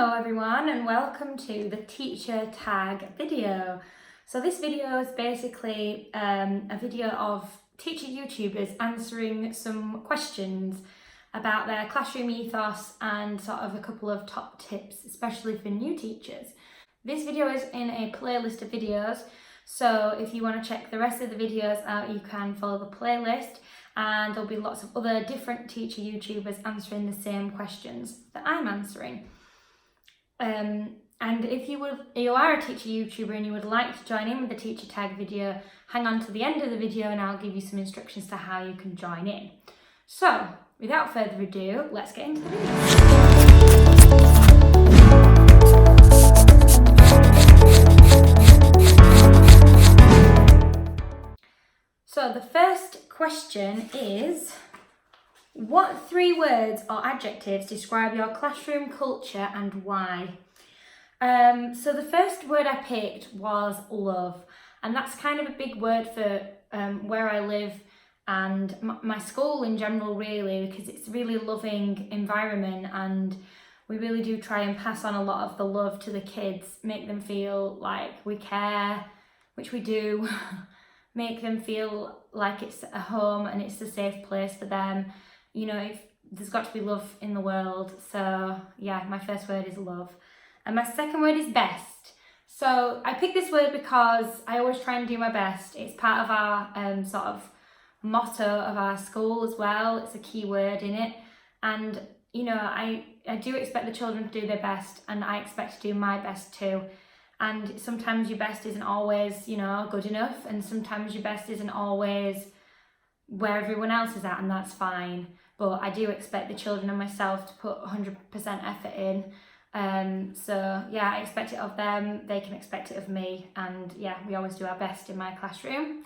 Hello everyone and welcome to the teacher tag video. So this video is basically a video of teacher YouTubers answering some questions about their classroom ethos and sort of a couple of top tips, especially for new teachers. This video is in a playlist of videos, so if you want to check the rest of the videos out, you can follow the playlist, and there'll be lots of other different teacher YouTubers answering the same questions that I'm answering. And if you are a teacher YouTuber and you would like to join in with the teacher tag video, hang on to the end of the video and I'll give you some instructions to how you can join in. So, without further ado, let's get into the video. So the first question is, what 3 words or adjectives describe your classroom culture and why? So the first word I picked was love, and that's kind of a big word for where I live and my school in general, really, because it's a really loving environment and we really do try and pass on a lot of the love to the kids, make them feel like we care, which we do, make them feel like it's a home and it's a safe place for them. You know, there's got to be love in the world. So yeah, my first word is love. And my second word is best. So I picked this word because I always try and do my best. It's part of our sort of motto of our school as well. It's a key word in it. And, you know, I do expect the children to do their best, and I expect to do my best too. And sometimes your best isn't always, you know, good enough. And sometimes your best isn't always where everyone else is at, and that's fine. But I do expect the children and myself to put 100% effort in. So yeah, I expect it of them, they can expect it of me, and yeah, we always do our best in my classroom.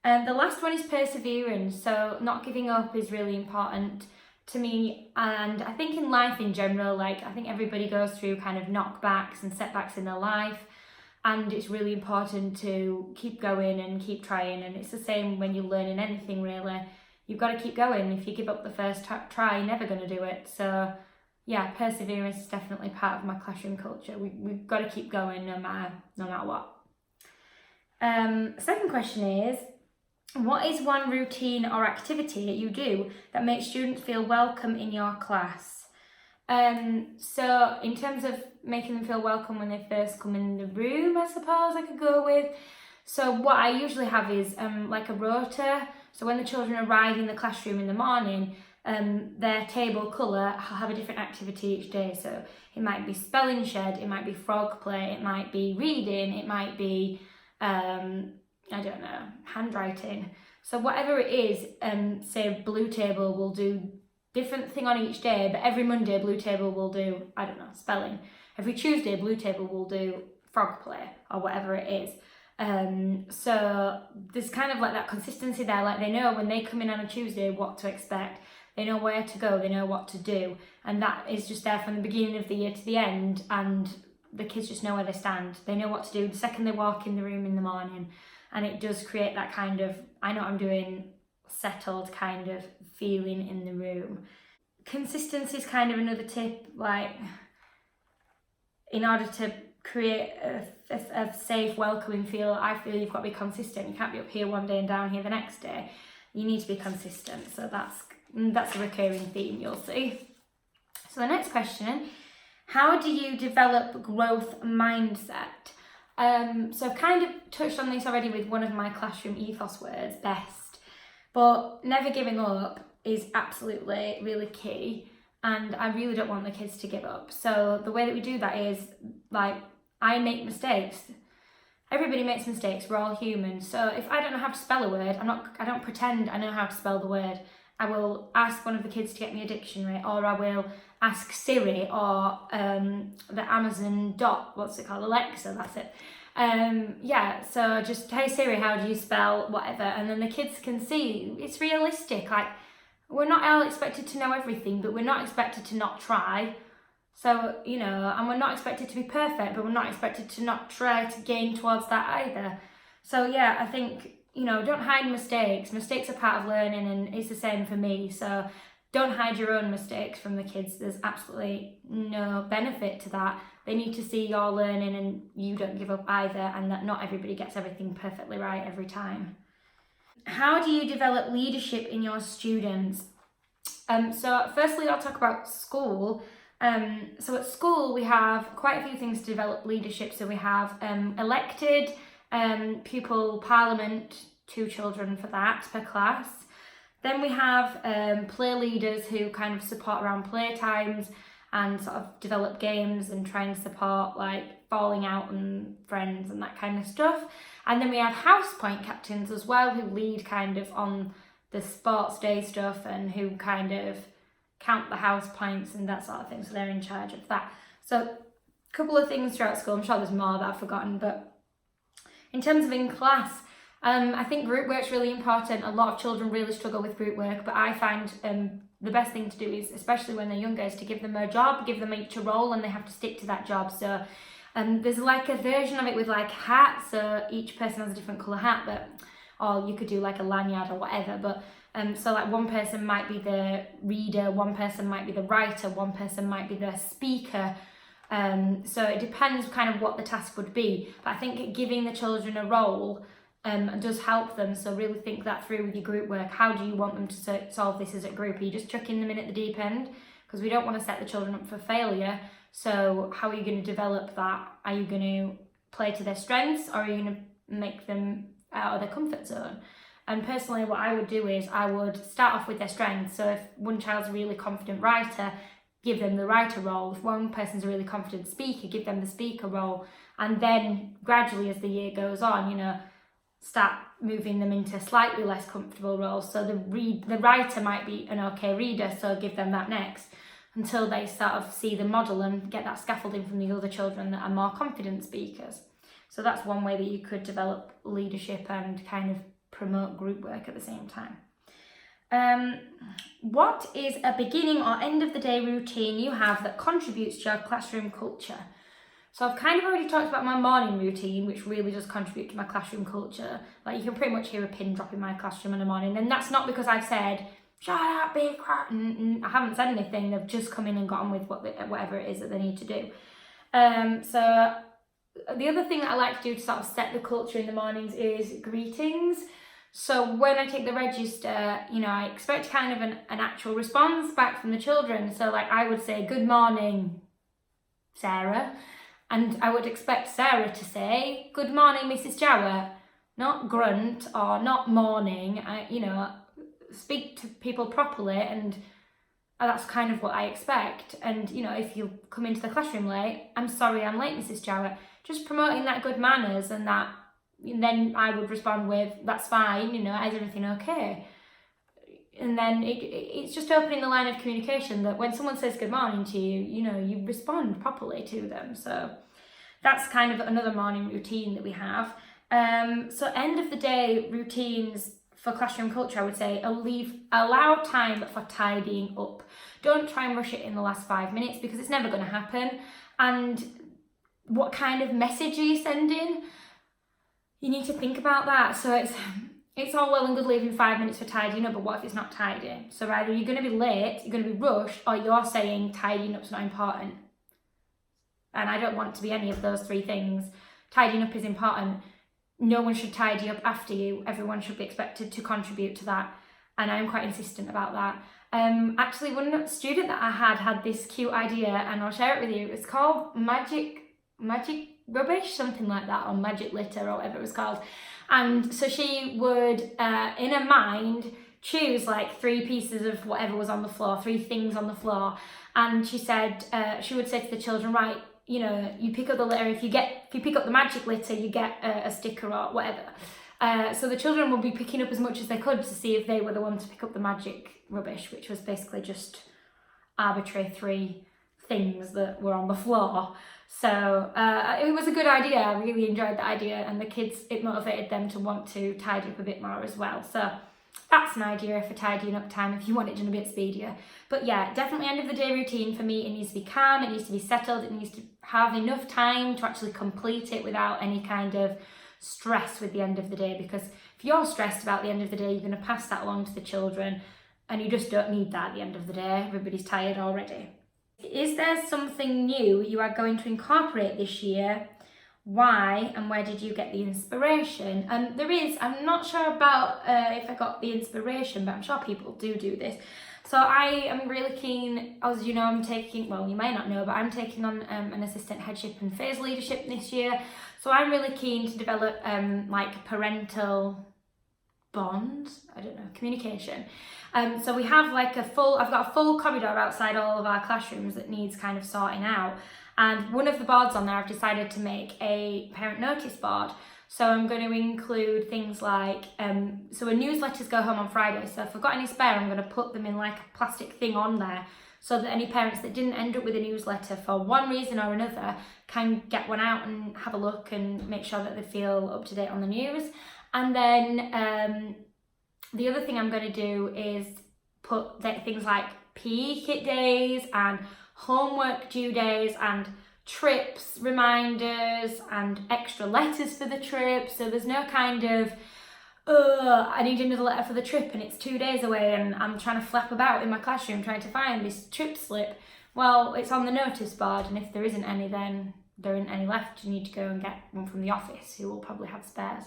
The last one is perseverance. So not giving up is really important to me, and I think in life in general, like I think everybody goes through kind of knockbacks and setbacks in their life, and it's really important to keep going and keep trying. And it's the same when you're learning anything, really. You've got to keep going. If you give up the first try, you're never going to do it. So yeah, perseverance is definitely part of my classroom culture. We've got to keep going no matter what. Second question is, what is one routine or activity that you do that makes students feel welcome in your class? So in terms of making them feel welcome when they first come in the room, I suppose I could go with. So what I usually have is like a rota. So when the children arrive in the classroom in the morning, their table colour, I'll have a different activity each day. So it might be spelling shed, it might be frog play, it might be reading, it might be, I don't know, handwriting. So whatever it is, say blue table will do different thing on each day, but every Monday blue table will do, I don't know, spelling. Every Tuesday blue table will do frog play or whatever it is. So there's kind of like that consistency there, like they know when they come in on a Tuesday what to expect. They know where to go, they know what to do, and that is just there from the beginning of the year to the end, and the kids just know where they stand. They know what to do the second they walk in the room in the morning, and it does create that kind of, I know what I'm doing, settled kind of feeling in the room. Consistency is kind of another tip, like in order to create a safe, welcoming feel, I feel you've got to be consistent. You can't be up here one day and down here the next day. You need to be consistent, so that's a recurring theme you'll see. So the next question, how do you develop growth mindset? So I've kind of touched on this already with one of my classroom ethos words, best, but never giving up is absolutely really key, and I really don't want the kids to give up. So the way that we do that is, like, I make mistakes. Everybody makes mistakes, we're all human. So if I don't know how to spell a word, I don't pretend I know how to spell the word. I will ask one of the kids to get me a dictionary, or I will ask Siri or the Amazon Alexa, that's it. Yeah, so just, hey Siri, how do you spell whatever? And then the kids can see it's realistic. Like, we're not all expected to know everything, but we're not expected to not try. So, you know, and we're not expected to be perfect, but we're not expected to not try to gain towards that either. So yeah, I think, you know, don't hide mistakes. Mistakes are part of learning, and it's the same for me. So don't hide your own mistakes from the kids. There's absolutely no benefit to that. They need to see you're learning and you don't give up either, and that not everybody gets everything perfectly right every time. How do you develop leadership in your students? So firstly, I'll talk about school. So at school, we have quite a few things to develop leadership. So we have elected pupil parliament, 2 children for that per class. Then we have play leaders who kind of support around play times and sort of develop games and try and support like falling out and friends and that kind of stuff. And then we have house point captains as well, who lead kind of on the sports day stuff and who kind of count the house points and that sort of thing. So they're in charge of that. So a couple of things throughout school. I'm sure there's more that I've forgotten, but in terms of in class, I think group work's really important. A lot of children really struggle with group work, but I find the best thing to do is, especially when they're younger, is to give them a job, give them each a role, and they have to stick to that job. So there's like a version of it with like hats, so each person has a different colour hat, or you could do like a lanyard or whatever, but so like one person might be the reader, one person might be the writer, one person might be the speaker. So it depends kind of what the task would be, but I think giving the children a role does help them. So really think that through with your group work. How do you want them to solve this as a group? Are you just chucking them in at the deep end? Because we don't want to set the children up for failure. So how are you going to develop that? Are you going to play to their strengths, or are you going to make them out of their comfort zone? And personally, what I would do is I would start off with their strengths. So if one child's a really confident writer, give them the writer role. If one person's a really confident speaker, give them the speaker role. And then gradually as the year goes on, start moving them into slightly less comfortable roles. So the writer might be an okay reader, so give them that next, until they sort of see the model and get that scaffolding from the other children that are more confident speakers. So that's one way that you could develop leadership and kind of promote group work at the same time. What is a beginning or end of the day routine you have that contributes to your classroom culture? So I've kind of already talked about my morning routine, which really does contribute to my classroom culture. Like you can pretty much hear a pin drop in my classroom in the morning, and that's not because I've said, shut up, be quiet. I haven't said anything, they've just come in and got on with whatever it is that they need to do. So the other thing that I like to do to sort of set the culture in the mornings is greetings. So when I take the register, I expect kind of an actual response back from the children. So like I would say, good morning, Sarah. And I would expect Sarah to say, good morning, Mrs. Jowett, not grunt or not morning. Speak to people properly, and that's kind of what I expect. And, if you come into the classroom late, I'm sorry I'm late, Mrs. Jowett. Just promoting that good manners, and then I would respond with, that's fine, is everything okay? And then it's just opening the line of communication that when someone says good morning to you, you respond properly to them. So that's kind of another morning routine that we have. So end of the day routines for classroom culture, I would say, allow time for tidying up. Don't try and rush it in the last 5 minutes, because it's never going to happen. And what kind of message are you sending? You need to think about that. So it's all well and good leaving 5 minutes for tidying up, but what if it's not tidy? So either you're going to be late, you're going to be rushed, or you're saying tidying up's not important. And I don't want to be any of those 3 things. Tidying up is important. No one should tidy up after you. Everyone should be expected to contribute to that. And I'm quite insistent about that. Actually, one student that I had this cute idea, and I'll share it with you. It's called Magic Rubbish, something like that, or Magic Litter, or whatever it was called. And so she would, in her mind, choose like 3 pieces of whatever was on the floor, 3 things on the floor. And she said, she would say to the children, right, you pick up the litter. If you pick up the magic litter, you get a sticker or whatever. So the children would be picking up as much as they could to see if they were the ones to pick up the magic rubbish, which was basically just arbitrary 3 things that were on the floor. So it was a good idea. I really enjoyed the idea, and the kids, it motivated them to want to tidy up a bit more as well. So that's an idea for tidying up time if you want it done a bit speedier. But yeah, definitely end of the day routine for me. It needs to be calm, it needs to be settled, it needs to have enough time to actually complete it without any kind of stress with the end of the day. Because if you're stressed about the end of the day, you're going to pass that along to the children. And you just don't need that at the end of the day. Everybody's tired already. Is there something new you are going to incorporate this year? Why, and where did you get the inspiration? And there is, I'm not sure about if I got the inspiration, but I'm sure people do this. So I am really keen, as you know, I'm taking, well, you may not know, but I'm taking on an assistant headship and phase leadership this year. So I'm really keen to develop like parental bond, I don't know, communication. So we have like I've got a full corridor outside all of our classrooms that needs kind of sorting out. And one of the boards on there, I've decided to make a parent notice board. So I'm going to include things like, so our newsletters go home on Friday. So if I've got any spare, I'm going to put them in like a plastic thing on there so that any parents that didn't end up with a newsletter for one reason or another can get one out and have a look and make sure that they feel up to date on the news. And then the other thing I'm going to do is put things like PE kit days and homework due days and trips reminders and extra letters for the trip, so there's no kind of I need another letter for the trip and it's 2 days away and I'm trying to flap about in my classroom trying to find this trip slip. Well, it's on the notice board, and if there isn't any, then there isn't any left. You need to go and get one from the office, who will probably have spares.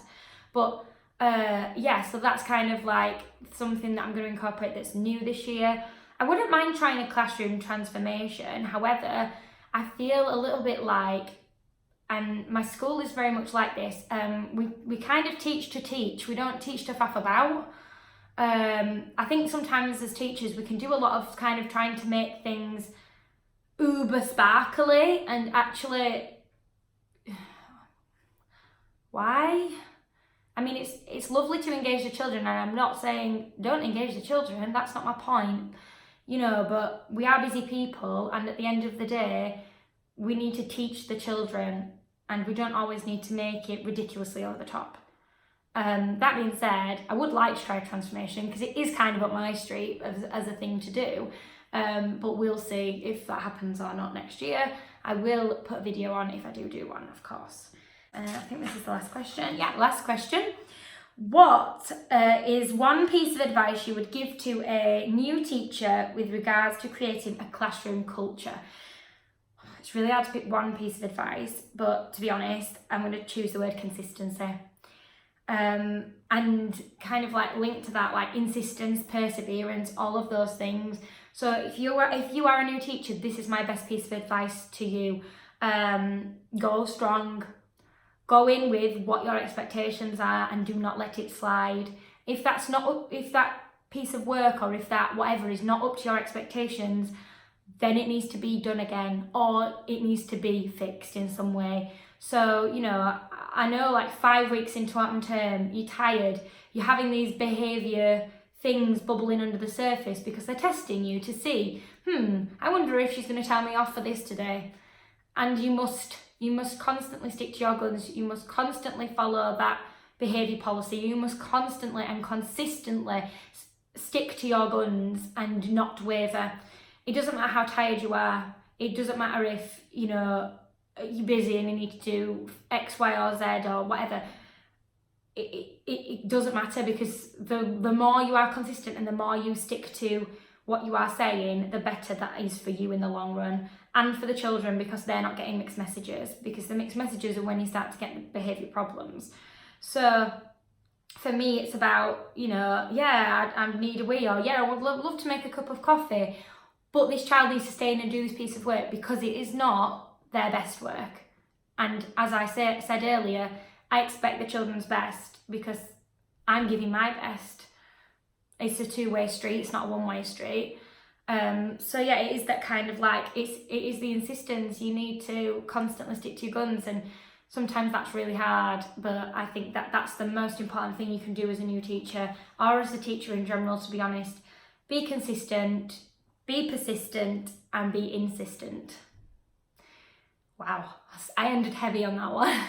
But yeah, so that's kind of like something that I'm going to incorporate that's new this year. I wouldn't mind trying a classroom transformation. However, I feel a little bit like, and my school is very much like this, we kind of teach to teach. We don't teach to faff about. I think sometimes as teachers we can do a lot of kind of trying to make things uber sparkly, and actually, why? I mean, it's lovely to engage the children, and I'm not saying don't engage the children, that's not my point. You know, but we are busy people, and at the end of the day, we need to teach the children, and we don't always need to make it ridiculously over the top. That being said, I would like to try transformation because it is kind of up my street as a thing to do, but we'll see if that happens or not next year. I will put a video on if I do one, of course. I think this is the last question. Yeah, last question. What is one piece of advice you would give to a new teacher with regards to creating a classroom culture? It's really hard to pick one piece of advice, but to be honest, I'm going to choose the word consistency. And kind of like linked to that, like insistence, perseverance, all of those things. So if you are a new teacher, this is my best piece of advice to you. Go strong. Go in with what your expectations are and do not let it slide. If that piece of work or if that whatever is not up to your expectations, then it needs to be done again, or it needs to be fixed in some way. So, you know, I know like 5 weeks into autumn term, you're tired, you're having these behaviour things bubbling under the surface because they're testing you to see, I wonder if she's going to tell me off for this today. And you must constantly stick to your guns. You must constantly follow that behaviour policy. You must constantly and consistently stick to your guns and not waver. It doesn't matter how tired you are. It doesn't matter if, you know, you're busy and you need to do X, Y, or Z or whatever. It doesn't matter, because the more you are consistent and the more you stick to what you are saying, the better that is for you in the long run, and for the children, because they're not getting mixed messages, because the mixed messages are when you start to get behaviour problems. So for me, it's about, you know, yeah, I need a wee, or yeah, I would love to make a cup of coffee, but this child needs to stay in and do this piece of work because it is not their best work. And as I said earlier, I expect the children's best because I'm giving my best. It's a two-way street, it's not a one-way street. So yeah, it is that kind of like, it is the insistence. You need to constantly stick to your guns, and sometimes that's really hard, but I think that that's the most important thing you can do as a new teacher, or as a teacher in general, to be honest. Be consistent, be persistent, and be insistent. Wow, I ended heavy on that one.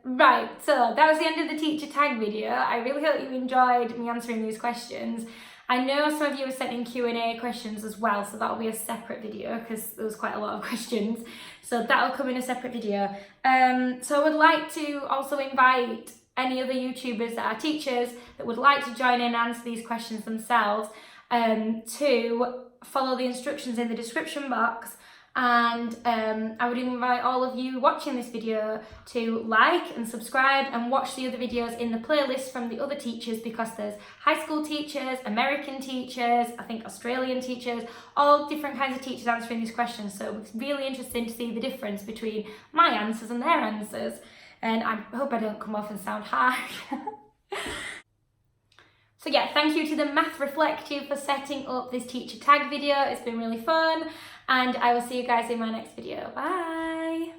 Right, so that was the end of the teacher tag video. I really hope you enjoyed me answering these questions. I know some of you have sent in Q&A questions as well, so that'll be a separate video because there was quite a lot of questions. So that'll come in a separate video. So I would like to also invite any other YouTubers that are teachers that would like to join in and answer these questions themselves, to follow the instructions in the description box. And I would invite all of you watching this video to like and subscribe and watch the other videos in the playlist from the other teachers, because there's high school teachers, American teachers, I think Australian teachers, all different kinds of teachers answering these questions. So it's really interesting to see the difference between my answers and their answers. And I hope I don't come off and sound harsh. So yeah, thank you to the Math Reflective for setting up this teacher tag video. It's been really fun, and I will see you guys in my next video. Bye!